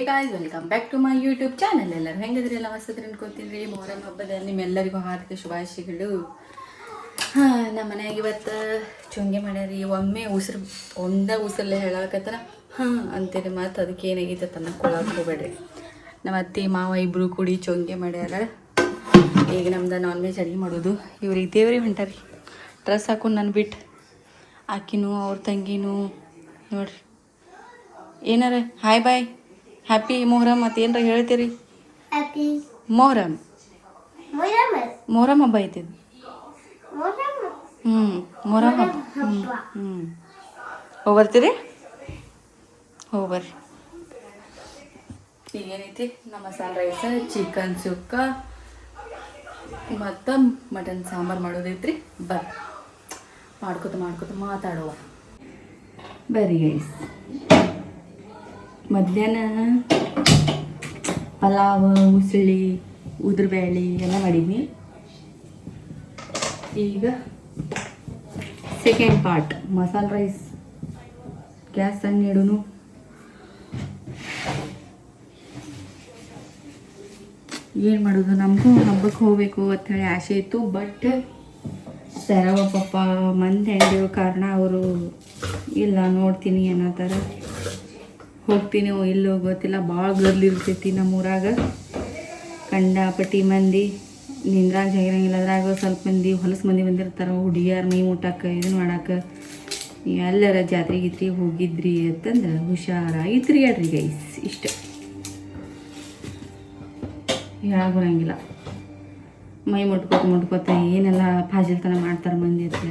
Guys, welcome back to my YouTube channel. ಎಲ್ಲರೂ ಹೆಂಗಿದ್ರಿ? ಎಲ್ಲ ಮಸ್ತ್ ಅನ್ಕೋತೀನಿ. ಮೊಹರಂ ಹಬ್ಬದಲ್ಲಿ ನಿಮ್ಮೆಲ್ಲರಿಗೂ ಹಾರ್ದಿಕ ಶುಭಾಶಯಗಳು. ನಮ್ಮ ಮನೆಯಾಗ ಇವತ್ತು ಚುಂಗಿ ಮಾಡ್ಯಾರಿ. ಒಮ್ಮೆ ಉಸಿರಲ್ಲೇ ಹೇಳಕತ್ತಾರ ಅಂತೀರಿ. ಮತ್ತು ಅದಕ್ಕೆ ಏನಾಗೈತೆ ಅನ್ನಕ್ಕೆ ಹೋಗ್ಬೇಡ್ರಿ. ನಮ್ಮ ಅತ್ತೆ ಮಾವ ಇಬ್ಬರು ಕೂಡಿ ಚೊಂಗೆ ಮಾಡ್ಯಾರ. ಈಗ ನಮ್ದು ನಾನ್ ವೆಜ್ ಅಡುಗೆ ಮಾಡೋದು. ಇವ್ರು ಇದ್ದೇವ್ರಿ ಹೊಂಟಾರಿ ಡ್ರೆಸ್ ಹಾಕೊಂಡು ನಾನು ಬಿಟ್ಟು. ಆಕಿನೂ ಅವ್ರ ತಂಗಿನೂ ನೋಡ್ರಿ. ಏನಾರ ಹಾಯ್ ಬಾಯ್, ಹ್ಯಾಪಿ ಮೊಹರಂ ಮತ್ತು ಏನಾರ ಹೇಳ್ತೀರಿ? ಮೊಹರಂ ಹಬ್ಬ ಐತಿದ್ದು. ಮೊಹರಂ ಹಬ್ಬ. ಹೋಗ್ಬರ್ತೀರಿ? ಹೋಗ್ಬರ್ರಿ. ಈಗೇನೈತಿ, ನಮ್ಮ ಮಸಾಲೆ ರೈಸ, ಚಿಕನ್ ಸುಕ್ಕ ಮತ್ತು ಮಟನ್ ಸಾಂಬಾರು ಮಾಡೋದೈತ್ರಿ. ಮಾಡ್ಕೊತ ಮಾತಾಡುವ ಬರ್ರಿ ಗೈಸ್. ಮಧ್ಯಾಹ್ನ ಪಲಾವ್, ಉಸಳಿ, ಉದ್ರಬೇಳೆ ಎಲ್ಲ ಮಾಡಿದ್ನಿ. ಈಗ ಸೆಕೆಂಡ್ ಪಾರ್ಟ್ ಮಸಾಲೆ ರೈಸ್. ಗ್ಯಾಸ್ ಸಣ್ಣ ಇಡೋನು. ಏನು ಮಾಡೋದು, ನಮಗೂ ಹಬ್ಬಕ್ಕೆ ಹೋಗಬೇಕು ಅಂಥೇಳಿ ಆಸೆ ಇತ್ತು. ಬಟ್ ಸರವ ಪಪ್ಪ ಮಂದಿ ಹೆಂಗಿರೋ ಕಾರಣ ಅವರು ಇಲ್ಲ ನೋಡ್ತೀನಿ ಅನ್ನತ್ತಾರ. ಹೋಗ್ತೀನಿ ಇಲ್ಲೋ ಗೊತ್ತಿಲ್ಲ. ಭಾಳ ಗದ್ಲಿರ್ತೈತಿ ನಮ್ಮೂರಾಗ. ಕಂಡಾಪಟ್ಟಿ ಮಂದಿ ನಿಂದ್ರಾಗ ಜಾಗಿರಂಗಿಲ್ಲ. ಅದ್ರಾಗ ಸ್ವಲ್ಪ ಮಂದಿ ಹೊಲಸು ಮಂದಿ ಬಂದಿರ್ತಾರೆ. ಹುಡುಗಿಯಾರು ಮೈ ಮುಟ್ಟಕ್ಕೆ ಇದನ್ನು ಮಾಡಕ್ಕೆ. ಎಲ್ಲರ ಜಾತ್ರೆ ಗೀತ್ರಿ ಹೋಗಿದ್ರಿ ಅಂತಂದ್ರೆ ಹುಷಾರಾಗಿ ತಿರುಗಾಡ್ರಿ ಗೈಸ್. ಇಷ್ಟ ಹೇಳಂಗಿಲ್ಲ. ಮೈ ಮುಟ್ಕೋತ ಏನೆಲ್ಲ ಫಾಜಿಲ್ತನ ಮಾಡ್ತಾರೆ ಮಂದಿ ಅಂತ.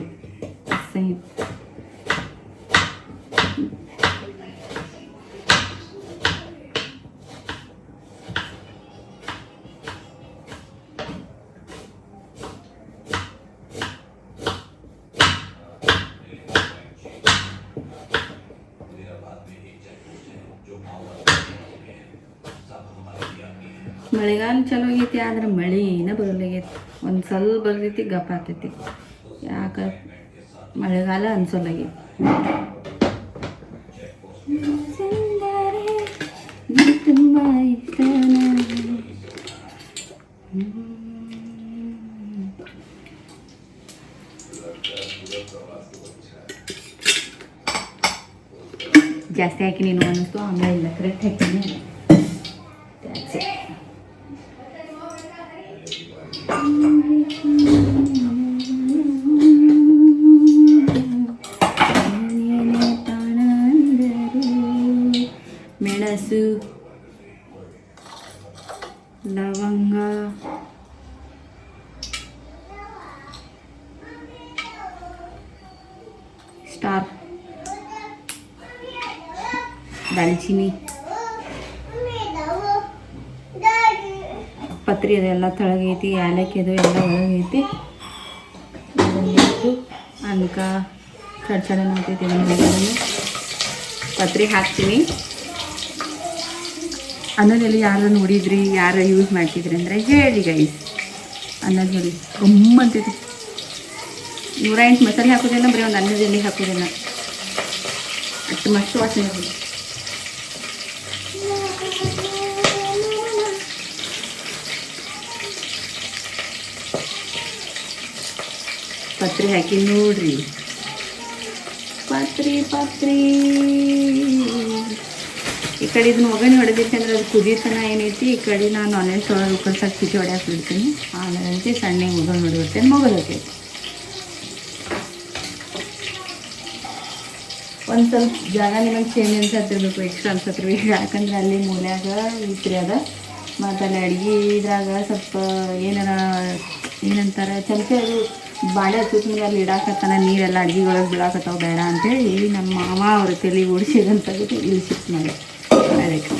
ಮಳೆಗಾಲ ಚಲೋ ಆಗೈತಿ, ಆದ್ರೆ ಮಳೆನ ಬರಲಾಗೈತಿ. ಒಂದು ಸ್ವಲ್ಪ ಬರ್ತೈತಿ, ಗಪ್ಪ ಆಗ್ತೈತಿ. ಯಾಕೆ ಮಳೆಗಾಲ ಅನ್ಸೋಲಾಗೈತಿ. ತುಂಬ ಇಷ್ಟ. ಜಾಸ್ತಿ ಹಾಕಿ ನೀನು ಅನ್ನಿಸ್ತು, ಆಮೇಲೆ ಇಲ್ಲ ಕರೆಕ್ಟ್ ಹಾಕಿನಿ. ಮೆಣಸು, ಲವಂಗ, ಸ್ಟಾರ್, ದಾಲ್ಚಿನ್ನಿ, ಪತ್ರಿ ಅದೆಲ್ಲ ತಳಗೈತಿ. ಏಲಕ್ಕಿ ಅದು ಎಲ್ಲ ಒಳಗೈತಿ. ಅನ್ಕ ಚಡ್ಚಡ ನೋಡ್ತೈತಿ. ಪತ್ರಿ ಹಾಕ್ತೀನಿ. ಅನ್ನದಲ್ಲಿ ಯಾರು ನೋಡಿದ್ರಿ, ಯಾರು ಯೂಸ್ ಮಾಡ್ತಿದ್ರಿ ಅಂದರೆ ಹೇಳಿ ಗೈಸ್. ಅನ್ನದಲ್ಲಿ ಗಮ್ಮಂತೈತಿ. 108 ಮಸಾಲೆ ಹಾಕೋದಿಲ್ಲ, ಬರೀ ಒಂದು ಅನ್ನದಲ್ಲಿ ಹಾಕೋದಿಲ್ಲ. ಅಷ್ಟು ಮಸ್ತ್ ವಾಸನೆ ಇರೋದು. ಪತ್ರಿ ಹಾಕಿ ನೋಡ್ರಿ. ಪತ್ರಿ ಈ ಕಡೆ ಇದನ್ನ ಒಗ್ಗರಣೆ ಹೊಡೆದೈತಿ ಅಂದ್ರೆ ಅದು ಕುದೀತನ ಏನೈತಿ. ಈ ಕಡೆ ನಾನು ಆನ್ಲೈನ್ ಒಳಗೆ ಉಕ್ಕಲ್ಸಾಗಿ ಸಿಟಿ ಹೊಡ್ಯಾಕೆ ಬಿಡ್ತೀನಿ. ಆಮೇಲೆ ಸಣ್ಣ ಒಗ್ಗರಣೆ ಹೊಡಿಬಿಡ್ತೇನೆ. ಮೊಗಲೈತಿ ಒಂದು ಸ್ವಲ್ಪ ಜಾಗ ನಿಮಗೆ ಚೇಂಜ್ ಅನ್ಸತ್ತಿರ್ಬೇಕು, ಎಕ್ಸ್ಟ್ರಾ ಅನ್ಸತ್ತಿರ್ಬೇಕು. ಯಾಕಂದ್ರೆ ಅಲ್ಲಿ ಮೂಲ್ಯಾಗ ಇತ್ರಿ ಅದ. ಮತ್ತು ಅಲ್ಲಿ ಅಡುಗೆ ಇದ್ರಾಗ ಸ್ವಲ್ಪ ಏನಂತಾರೆ ಚಮಚೆ ಅದು ಬಾಳೆ ಹಚ್ಚೋತ್ ಮೇಲೆ ಅಲ್ಲಿ ಇಡಾಕತ್ತಾನ. ನೀರೆಲ್ಲ ಅಡುಗೆಗಳಿಗೆ ಬಿಡಾಕತ್ತಾವ ಬೇಡ ಅಂತೇಳಿ ನಮ್ಮ ಮಾವ ಅವ್ರ ತಲೆಗೆ ಓಡಿಸಿದಂತ ಇಲ್ಲಿ ಶಿಫ್ಟ್ ಮಾಡಿ ಅದಕ್ಕೆ.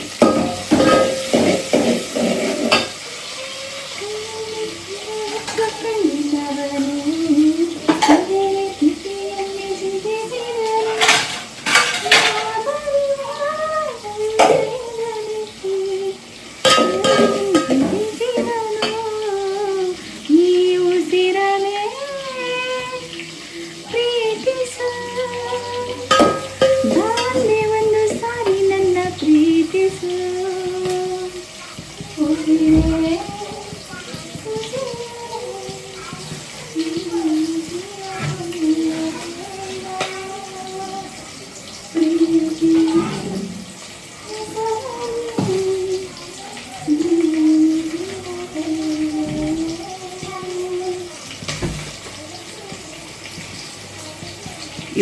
ಒಂದು ಸಾರಿ ನನ್ನ ಪ್ರೀತಿಸು.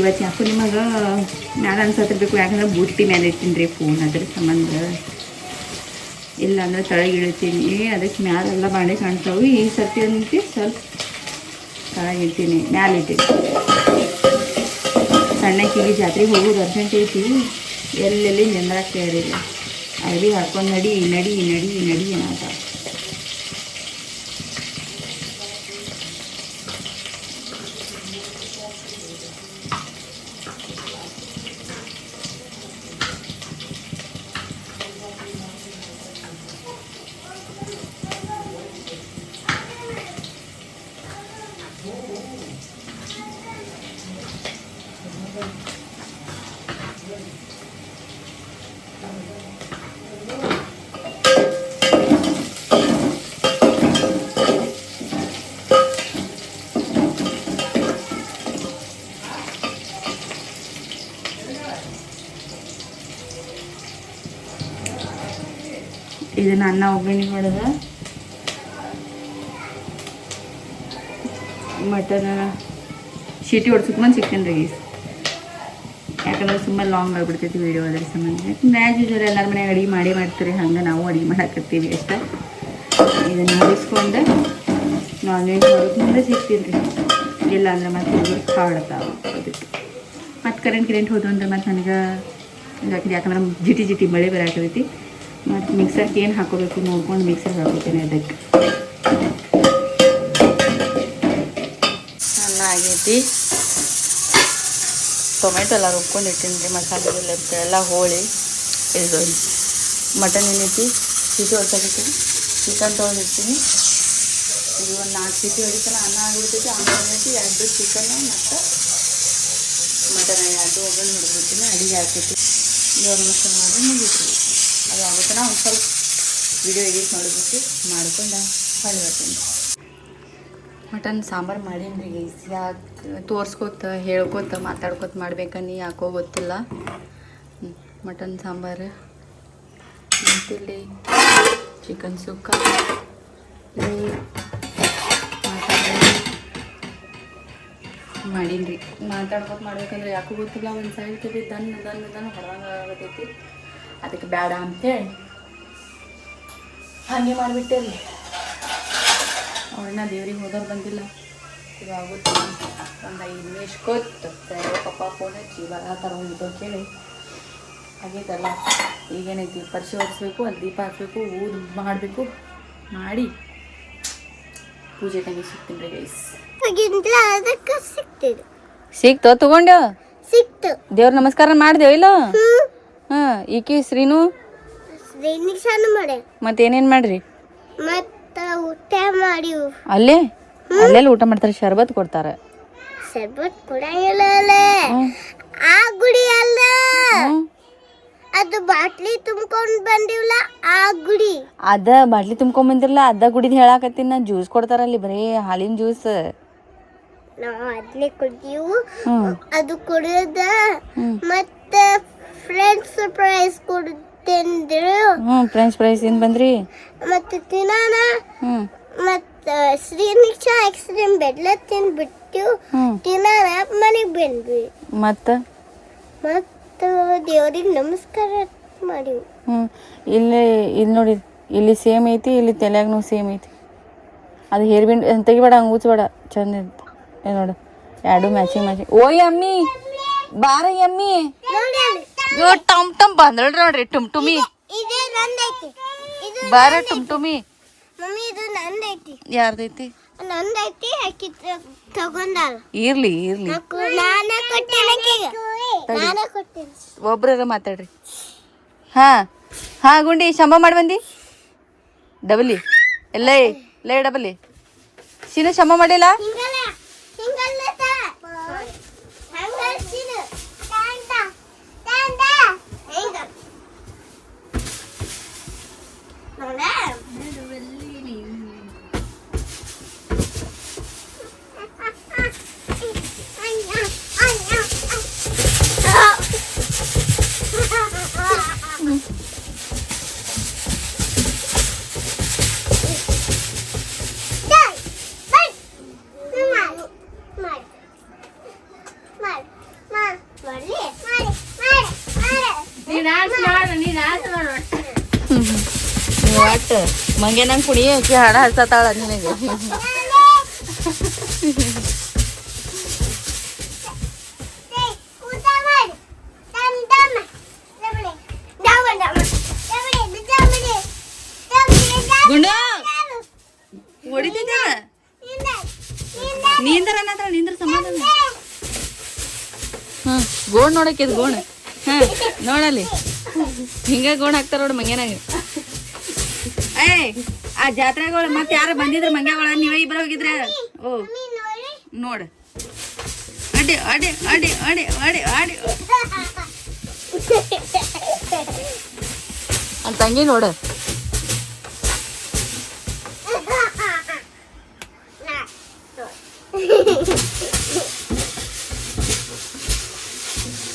ಇವತ್ತು ಯಾಕೋ ನಿಮಗೆ ಮ್ಯಾಲೆ ಅನ್ಸತ್ತಿರ್ಬೇಕು, ಯಾಕಂದ್ರೆ ಬುಟ್ಟಿ ಮೇಲೆ ಇರ್ತೀನಿ ರೀ ಫೋನ್, ಅದ್ರ ಸಂಬಂಧ. ಇಲ್ಲ ಅಂದ್ರೆ ತಳಗೆ ಇಳ್ತೀನಿ, ಅದಕ್ಕೆ ಮ್ಯಾಲೆಲ್ಲ ಬಾಂಡೆ ಕಾಣ್ತಾವೆ. ಈ ಸರ್ತಿ ಅಂತಿ ಸ್ವಲ್ಪ ತಳಗೆ ಇಡ್ತೀನಿ, ಮ್ಯಾಲೆ ಇಡ್ತೀನಿ. ಸಣ್ಣಕ್ಕಿಗೆ ಜಾತ್ರೆಗೆ ಹೋಗೋದು ಅರ್ಜೆಂಟ್ ಐತಿ, ಎಲ್ಲೆಲ್ಲಿ ನೆಂದ್ರಾಕ್ ತಯಾರಿಲ್ಲ. ಅರ್ಬಿ ಹಾಕೊಂಡು ನಡಿ ನಡಿ ನಡಿ ನಡಿ ಏನಾದ. ಇದನ್ನು ಅನ್ನ ಒಗ್ಗರಣೆ ಹೊಡೆದ ಮಟನ್ ಶೀಟಿ ಹೊಡ್ಸಕ್ಕೆ ಬಂದು ಸಿಗ್ತೇನೆ ರೀ. ಯಾಕಂದ್ರೆ ಸುಮ್ಮನೆ ಲಾಂಗ್ ಆಗಿಬಿಡ್ತೈತಿ ವೀಡಿಯೋ, ಅದ್ರ ಸಂಬಂಧ. ಯಾಕಂದ್ರೆ ಆ್ಯಸ್ ಯೂಶುವಲ್ ಎಲ್ಲರ ಮನೆಯಾಗ ಅಡುಗೆ ಮಾಡೇ ಮಾಡ್ತೀರಿ, ಹಂಗೆ ನಾವು ಅಡುಗೆ ಮಾಡಾಕತ್ತೀವಿ ಅಷ್ಟೇ. ಇದನ್ನು ಮುಗಿಸ್ಕೊಂಡು ನಾನ್ ವೆಜ್ ಮಾಡೋಕೆ ಮುಂದೆ ಸಿಗ್ತೀನಿ ರೀ. ಇಲ್ಲ ಅಂದ್ರೆ ಮತ್ತೆ ಹುಡುಗರು ಹಾಡ್ತಾವೆ. ಅದಕ್ಕೆ ಮತ್ತು ಕರೆಂಟ್ ಹೋದು ಅಂದ್ರೆ ಮತ್ತು ನನಗೆ ಯಾಕಂದ್ರೆ ಜಿಟಿ ಜಿಟಿ ಮಳೆ ಬರಾಕತೈತಿ. ಮತ್ತು ಮಿಕ್ಸರ್ಗೆ ಏನು ಹಾಕೋಬೇಕು ನೋಡ್ಕೊಂಡು ಮಿಕ್ಸರ್ಗೆ ಹಾಕೋತೀನಿ. ಅದಕ್ಕೆ ಅನ್ನ ಆಗೈತಿ, ಟೊಮೆಟೊ ಎಲ್ಲ ರುಬ್ಕೊಂಡು ಇಟ್ಟಿನಿ ರೀ. ಮಸಾಲೆ ಎಲ್ಲ ಹೋಳಿ ಇದು ಮಟನ್ ಏನೈತಿ ಸಿಟಿ ಹೊಡ್ಸೋಕೈತಿ. ಚಿಕನ್ ತೊಗೊಂಡಿರ್ತೀನಿ. ಇದು ಒಂದು 4 ಸಿಟಿ ಹೊಡಿತಾನೆ ಅನ್ನ ಆಗಿಬಿಡ್ತೈತಿ. ಆಮೇಲೆ ಏನೈತಿ 2 ಚಿಕನ್ನು ಮತ್ತು ಮಟನ್ 2 ಒಗ್ಗರಣೆ ಹಿಡಿದ್ಬಿಡ್ತೀನಿ. ಅಡಿಗೆ ಹಾಕೈತಿ. ಇವಾಗ ನಮಸ್ಕಾರ ಮಾಡಿ ಮುಗಿದ್ರಿ. ಅದು ಆಗುತ್ತಾನ ಒಂದು ಸ್ವಲ್ಪ ವಿಡಿಯೋ ಎಡಿಟ್ ಮಾಡಿಬಿಟ್ಟು ಮಾಡ್ಕೊಂಡು ಹೊಳ್ಳಿ ಬರ್ತೀನಿ. ಮಟನ್ ಸಾಂಬಾರು ಮಾಡೀನಿ ರೀ ಗೈಸ್. ಯಾಕೆ ತೋರಿಸ್ಕೋತ ಹೇಳ್ಕೋತ ಮಾತಾಡ್ಕೋತ ಮಾಡ್ಬೇಕನ್ನಿ ಯಾಕೋ ಗೊತ್ತಿಲ್ಲ. ಮಟನ್ ಸಾಂಬಾರು ಮತ್ತಿಲ್ಲಿ ಚಿಕನ್ ಸುಕ್ಕ ಮಾಡೀನಿ ರೀ. ಮಾತಾಡ್ಕೋತ ಮಾಡ್ಬೇಕಂದ್ರೆ ಯಾಕೋ ಗೊತ್ತಿಲ್ಲ, ಒಂದು ಸೈಡ್ ತಡಿ ದನ್ ಹೊರದಂಗೆ ಆಗತೈತಿ. ಅದಕ್ಕೆ ಬೇಡ ಅಂತೇಳಿ ಹಾಗೆ ಮಾಡಿಬಿಟ್ಟೆ ರೀ. ಅವ್ರನ್ನ ದೇವ್ರಿಗೆ ಹೋದವ್ರು ಬಂದಿಲ್ಲ. ಇವಾಗುತ್ತೆ ಒಂದು 5 ನಿಮಿಷ ಕೊತ್ತು ಪಪ್ಪ ಫೋನ್ ಹಚ್ಚಿ ಬರತ್ತಾರ ಹೋಗಿದ್ದು ಕೇಳಿ ಆಗೈತಲ್ಲ. ಈಗೇನೈತಿ ಪರಿಶಿ ಹೊರಿಸ್ಬೇಕು, ಅಲ್ಲಿ ದೀಪ ಹಾಕಬೇಕು, ಊದು ಮಾಡಬೇಕು, ಮಾಡಿ ಪೂಜೆ ಟೈಮಿಗೆ ಸಿಗ್ತೀನಿ ರೀ ಗೈಸ್. ಸಿಕ್ತೋ ತಗೊಂಡ್ಯೋ ಸಿಕ್ತು. ದೇವ್ರ ನಮಸ್ಕಾರ ಮಾಡ್ದೇವ ಇಲ್ಲ? ಹಾಂ. ಈಕಿ ಶ್ರೀನು ಮತ್ತೇನೇನು ಮಾಡ್ರಿ? ಊಟ ಮಾಡಿ ಅಲ್ಲೆಲ್ಲ ಊಟ ಮಾಡ್ತಾರೆ, ಶರ್ಬತ್ ಕೊಡ್ತಾರೆ. ಶರ್ಬತ್ ಕೊಡಂಗಿಲ್ಲ, ಆ ಗುಡಿ ಅಲ್ಲ, ಅದು ಬಾಟ್ಲಿ ತುಂಬ್ಕೊಂಡ್ ಬಂದಿವಲ್ಲ ಆ ಗುಡಿ. ಅದ ಬಾಟ್ಲಿ ತುಂಬ್ಕೊಂಡ್ ಬಂದಿರಲ್ಲ ಅದ ಗುಡಿದ್ ಹೇಳಾಕತ್ತೀನಿ ನಾನು. ಜ್ಯೂಸ್ ಕೊಡ್ತಾರಲ್ಲಿ, ಬರೀ ಹಾಲಿನ ಜ್ಯೂಸ್. ನಾವು ಅದನ್ನೇ ಕುಡಿದೀವು. ಅದು ಕುಡಿದ ಮತ್ತ ಫ್ರೆಂಡ್ಸ್ ಪ್ರೈಸ್ ಕೊಡ್ತೇಂದ್ರು. ಫ್ರೆಂಚ್ ಫ್ರೈಸ್ ಏನ್ ಬಂದ್ರಿ? ಮತ್ತೆ ತಿನ್ನಾನ ಮತ್ತ ಶ್ರೀನಿಕ್ಷಾ ಐಸ್ ಕ್ರೀಮ್ ಬೆಡ್ಲ ತಿನ್ಬಿಟ್ಟು ತಿನ್ನಾನ ಮನೆಗೆ ಬಂದ್ವಿ. ಮತ್ತ ದೇವ್ರಿಗೆ ನಮಸ್ಕಾರ ಮಾಡಿವು. ಇಲ್ಲಿ ನೋಡಿ, ಇಲ್ಲಿ ಸೇಮ್ ಐತಿ, ಇಲ್ಲಿ ತಲೆಯಾಗನು ಸೇಮ್ ಐತಿ. ಅದು ಹೇರ್ ಬಿಂಡ್ ತೆಗಿಬೇಡ, ಹಂಗೆ ಉಚ್ಚಬೇಡ, ಚಂದ ಐತಿ ನೋಡು. 2 ಮ್ಯಾಚಿಂಗ್. ಓಯ್ ಅಮ್ಮಿ ಬಾರ ಅಮ್ಮಿ. ಟಮ್ ಟಮ್ ಬಂದಳ್ರಿ ನೋಡ್ರಿ, ಟುಮ್ಟುಮಿ ಬಾರ ಟುಮ್ಟುಮಿ. ಯಾರ್ದೈತಿ? ನಂದೈತಿ, ಹಾಕಿ ತಗೊಂಡಾಳ. ಇರ್ಲಿ ನಾನೇ ಕೊಟ್ಟೇನೆ. ಒಬ್ರ ಮಾತಾಡ್ರಿ. ಹಾ ಗುಂಡಿ ಶಂಬ ಮಾಡಿ ಬಂದಿ. ಡಬಲಿ ಎಲ್ಲೇ ಡಬಲಿ ಸೀನು ಶಂಬ ಮಾಡಿಲ್ಲ. ನೀವು ಒಟ್ಟು ಮಂಗೆ ನಂಗೆ ಕುಣಿ ಆಕಿ ಹಾಡ ಹಚ್ಚತಾಳ ನಿನಗೆ ಗುಂಡ ಹೊಡಿತಿದ್ದ ನೀಂದ್ರ ಅನ್ನತ್ರ ನೀಂದ್ರ ಸಮಾಧಾನ ಹಾ ಗೋಣ್ ನೋಡಕ್ಕಿದ್ ಗೋಣ ಹಾ ನೋಡಲ್ಲಿ ಹಿಂಗ ಗೋಣ್ ಹಾಕ್ತಾರ ನೋಡು ಮಂಗ್ಯಾನಾಗ ಏಯ್ ಆ ಜಾತ್ರೆಗಳು ಮತ್ತೆ ಯಾರು ಬಂದಿದ್ರ ಮಂಗ್ಯಾಗಳ ನೀವೇ ಇಬ್ಬರು ಹೋಗಿದ್ರ ಓ ನೋಡ ಅಡಿ ಅಡಿ ಅಡಿ ಅಡಿ ಅಡಿ ಅಡಿ ಅಂತ ತಂಗಿ ನೋಡ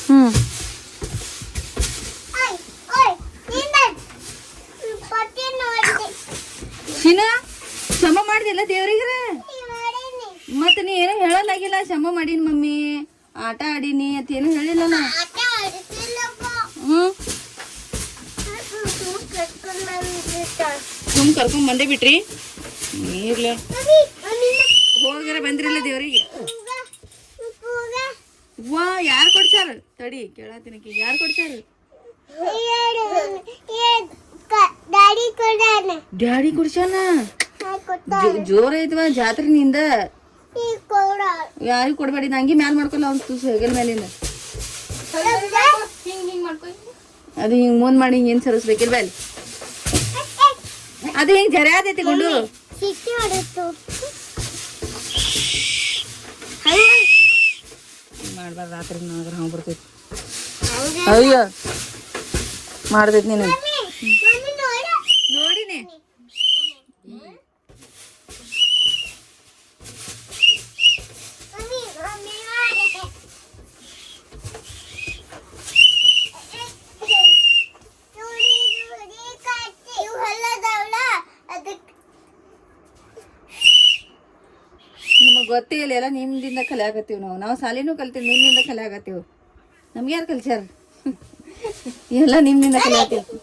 ಹ್ಮ್ ಶಿನ ಶಮ ಮಾಡ್ದಿಲ್ಲ ದೇವ್ರಿಗ್ರ ಮತ್ತೆ ನೀ ಏನೋ ಹೇಳಲಾಗಿಲ್ಲ ಶಮ ಮಾಡೀನಿ ಮಮ್ಮಿ ಆಟ ಆಡೀನಿ ಅಂತ ಏನು ಹೇಳಿಲ್ಲ ನಾ ಹ್ಮ್ ಸುಮ್ ಕರ್ಕೊಂಡ್ ಬಂದೇ ಬಿಟ್ರಿ ನೀರ್ಲ ಹೋಗ್ಯಾರ ಬಂದ್ರಿಲ್ಲ ದೇವ್ರಿಗೆ ವಾ ಯಾರು ಕೊಡ್ಸಾರ ತಡಿ ಕೇಳತ್ತೀನಕಿ ಯಾರು ಕೊಡ್ಸಾರ ಡ್ಯಾಡಿ ಕೊಡ್ಸಾನ ಜೋರ ಐತವ ಜಾತ್ರೆನಿಂದ ಯಾರಿಗೂ ಕೊಡ್ಬೇಡಿ ನಂಗೆ ಮ್ಯಾಲ ಮಾಡ್ಕೊಲ್ಲ ಅವ್ನು ತುಸು ಹೆಗಲ್ ಮೇಲಿಂದ ಅದು ಹಿಂಗ್ ಮುಂದ್ ಮಾಡಿ ಹಿಂಗ್ ಏನ್ ಸರಿಸ್ಬೇಕಿಲ್ವ ಅಲ್ಲಿ ಅದು ಹಿಂಗ್ ಜರ ಆದೈತಿ ಗೊಂಡು ಮಾಡ್ಬಾರ್ದು ರಾತ್ರಿ ನಾಗರ ಹಾವು ಬರ್ತೈತಿ ಅಯ್ಯ ಮಾಡ್ದೈತಿ ನೀನು ನೋಡಿನಿ ನಮಗೆ ಗೊತ್ತೇ ಇಲ್ಲ ಎಲ್ಲ ನಿಮ್ದಿಂದ ಕಲಿಯಾಕತ್ತೀವಿ ನಾವು ಸಾಲಿನೂ ಕಲ್ತೀವಿ ನಿಮ್ಮಿಂದ ಕಲಿಯಾಕತ್ತೀವಿ ನಮ್ಗೆ ಯಾರು ಕಲ್ಸ್ಯಾರ ಎಲ್ಲ ನಿಮ್ಮಿಂದ ಕಲಿಯಾಕತ್ತೀವಿ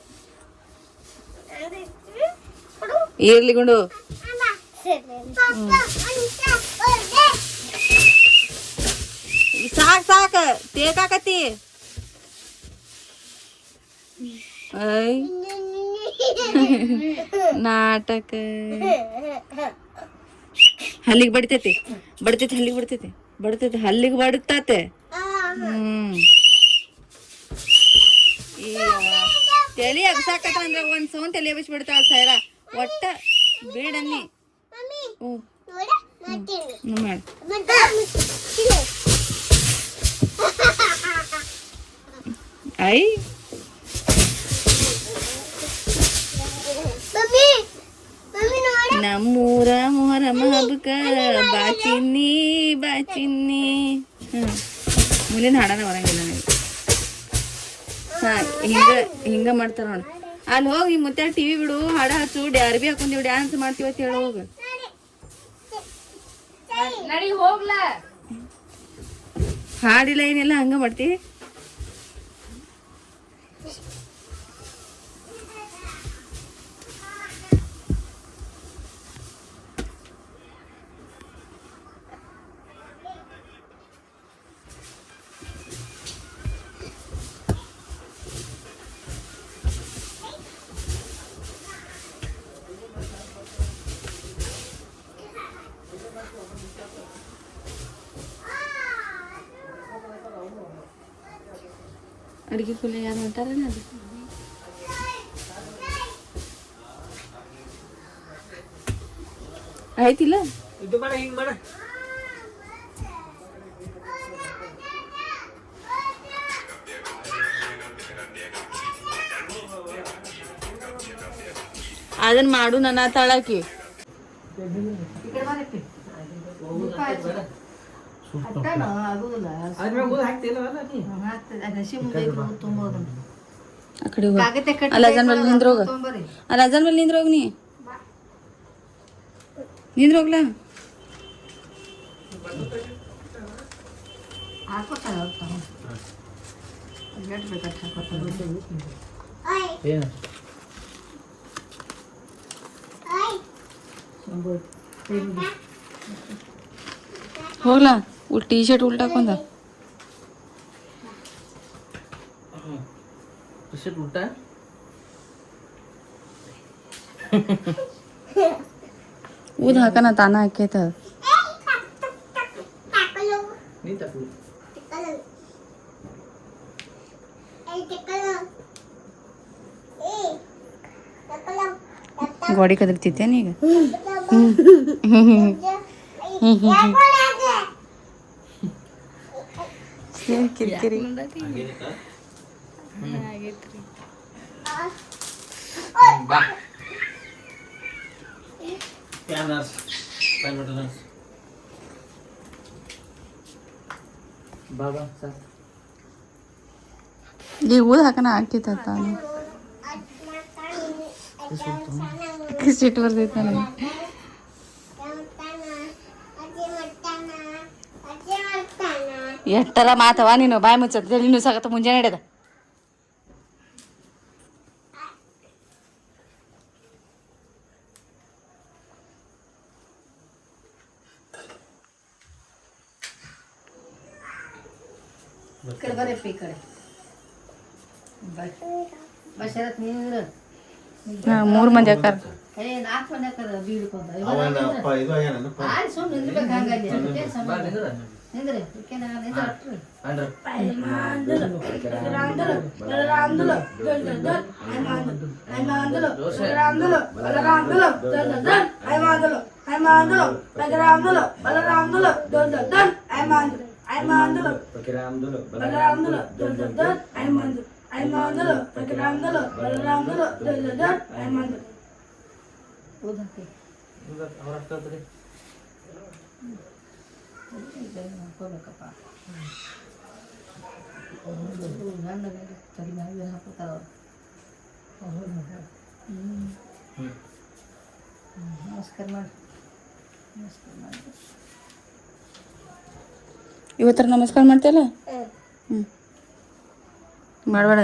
ಇರ್ಲಿ ಗುಂಡು ಸಾಕ್ ಸಾಕ ತೇಕಾಕತ್ತಿ ಐ ನಾಟಕ ಹಲ್ಲಿಗೆ ಬಡಿತೈತಿ ಹಲ್ಲಿಗೆ ಬಡಿತೈತಿ ಹಲ್ಲಿಗೆ ಬಡತತೆ ತಲೆ ಅಗ್ಸಾಕತ್ತ ಅಂದ್ರೆ ಒಂದ್ ಸೌನ್ ತಲೆ ಬಸ್ ಬಿಡ್ತಾಳ ಸೈರ ಒಟ್ಟ ಬೇಡನ್ನಿ ಮಾಡಿ ಐ ನಮ್ಮೂರ ಮೊಹರಮ್ಮ ಹಬ್ಬಕ್ಕ ಬಾಚಿನ್ನಿ ಮುಂದಿನ ಹಾಡನ ಬರಂಗಿಲ್ಲ ನನಗೆ ಹಾ ಹಿಂಗ ಮಾಡ್ತಾರ ನೋಡ ಅಲ್ಲಿ ಹೋಗಿ ಮತ್ತೆ ಟಿವಿ ಬಿಡು ಹಾಡ ಹಚ್ಚು ಅರ್ಬಿ ಹಾಕೊಂದಿವ್ ಡ್ಯಾನ್ಸ್ ಮಾಡ್ತೀವಿ ಅಂತ ಹೇಳಿ ಹೋಗ ಹಾಡಿಲ್ಲ ಏನಿಲ್ಲ ಹಂಗ ಮಾಡ್ತಿ ಅಡಿಗೆ ಕೂಲಿ ಯಾರು ಅಂತಾರಲ್ಲ ಅದು ಆಯ್ತಿಲ್ಲ ಇದು ಮಾಡ ಹಿಂಗ್ ಮಾಡ ಅದನ್ನ ಮಾಡು ನನ್ನ ತಾಳಕಿ ಅಲ್ಲ ಅಜನ್ ಮೇಲೆ ನಿಂದ್ರೋಗ ಅಲ್ಲ ಅಜನ್ ಮೇಲೆ ನಿಂದ್ರೋಗ ನಿಂದ್ರೋಗ್ಲಾ ಏನು ಹೋಗ್ಲಾ ಟೀ ಶರ್ಟ್ ಉಲ್ಟಾಕೊಂಡ ಟಿ-ಶರ್ಟ್ ಊಟ ಊದ್ ಹಾಕನ ತಾನ ಹಾಕೈತ ನೀ ತಪ್ಪು ಗೋಡಿ ಕದರ್ತಿತ್ತೇನ ಈಗ ಕಿರಿಕಿರಿ ಬಾ ಕ್ಯಾನರ್ಸ್ ನರ್ಸ್ ಬಾ ಬಾ ಸರ್ ಈಗ ಊದ್ ಹಾಕನ ಹಾಕಿತ್ತ ತಾನು ಸಿಟ್ಟು ಬರ್ತೈತೆ ನನಗೆ ಎಷ್ಟರ ಮಾತವ ನೀನು ಬಾಯಿ ಮುಚ್ಚ ನೀನು ಸಾಕತ್ತ ಮುಂಜಾನೆ ಹಿಡಿದ ಮೂರು ಮಂದಿ ಅಕ್ಕಾರ ಇವತ್ತರ ನಮಸ್ಕಾರ ಮಾಡ್ತೀಯಲ್ಲ ಮಾಡಬೇಡ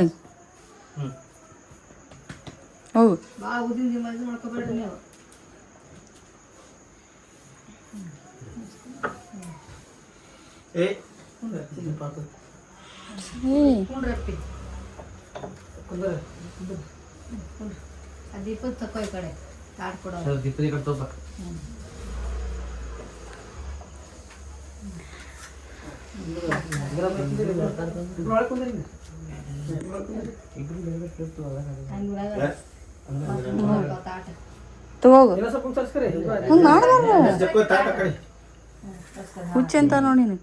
ಹೋಗು ದೀಪ ತಕೋ ಈ ಕಡೆ ತಾಡ್ ಕೊಡೋ ದೀಪದಿ ಕಟ್ತೋಪ ತಗೋಗು ಹಂಗೆ ಮಾಡಬಾರ್ದು ಹುಚ್ಚ ಅಂತ ನೋಡಿ ನೀನು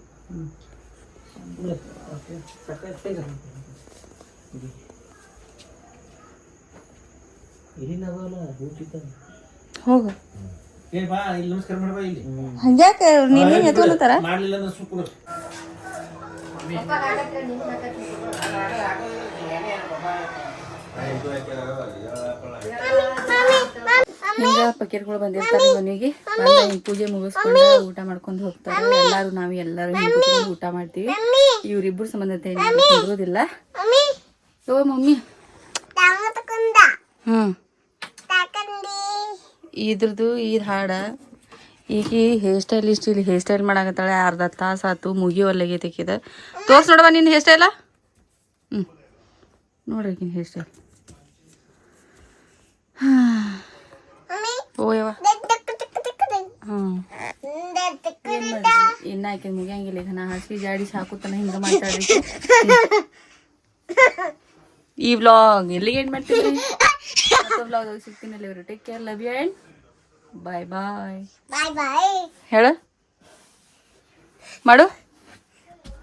ಹೋಗು ಹಂಗ್ಯಾಕೆ ನೀನು ಎತ್ಕೊಂತಾರ ಹಿಂಗ ಪಕೀರ್ಗಳು ಬಂದಿರ್ತಾರೆ ಮನೆಗೆ ಪೂಜೆ ಮುಗಿಸ್ಕೊಂಡು ಊಟ ಮಾಡ್ಕೊಂಡು ಹೋಗ್ತಾರೆ ಎಲ್ಲಾರು ಎಲ್ಲಾರು ಹಿಂಗೆ ಊಟ ಮಾಡ್ತೀವಿ ಇವ್ರಿಬ್ರು ಸಂಬಂಧ ಇರೋದಿಲ್ಲ ಓ ಮಮ್ಮಿ ಇದ್ರದ್ದು ಇದು ಹಾಡ ಈಗ ಹೇರ್ ಸ್ಟೈಲಿಸ್ಟ್ ಇಲ್ಲಿ ಹೇರ್ ಸ್ಟೈಲ್ ಮಾಡಾಕತ್ತಾಳೆ ಅರ್ಧ ತಾಸು ಆತು ಮುಗಿಯವಲ್ಲಾಗೆ ತೆಕ್ಕಿದ ತೋರ್ಸ್ ನೋಡವ ನಿನ್ನ ಹೇರ್ ಸ್ಟೈಲ ನೋಡ್ರಿ ಈಗಿನ ಹೇರ್ ಸ್ಟೈಲ್ ಓಯವ ಇನ್ನ ಆಕೆ ಮುಗಿಯಂಗಿಲ್ಲ ಈಗ ನಾ ಹಾಸಿ ಜಾಡಿಸಿ ಹಾಕುತ್ತಾನ ಹಿಂಗ ಮಾತಾಡಿ ಈ ವ್ಲಾಗ್ ಎಲ್ಲಿಗೆ ಏನ್ ಮಾಡ್ತೀವಿ ವ್ಲಾಗ್ ಸಿಗ್ತೀನಿ ಅಲ್ಲಿ take care love you and bye bye bye bye ಹೇಳ ಮಾಡು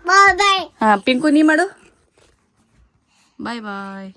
ಬಾಯ್ ಬಾಯ್ ಹಾ ಪಿಂಕು ನೀ ಮಾಡು ಬಾಯ್ ಬಾಯ್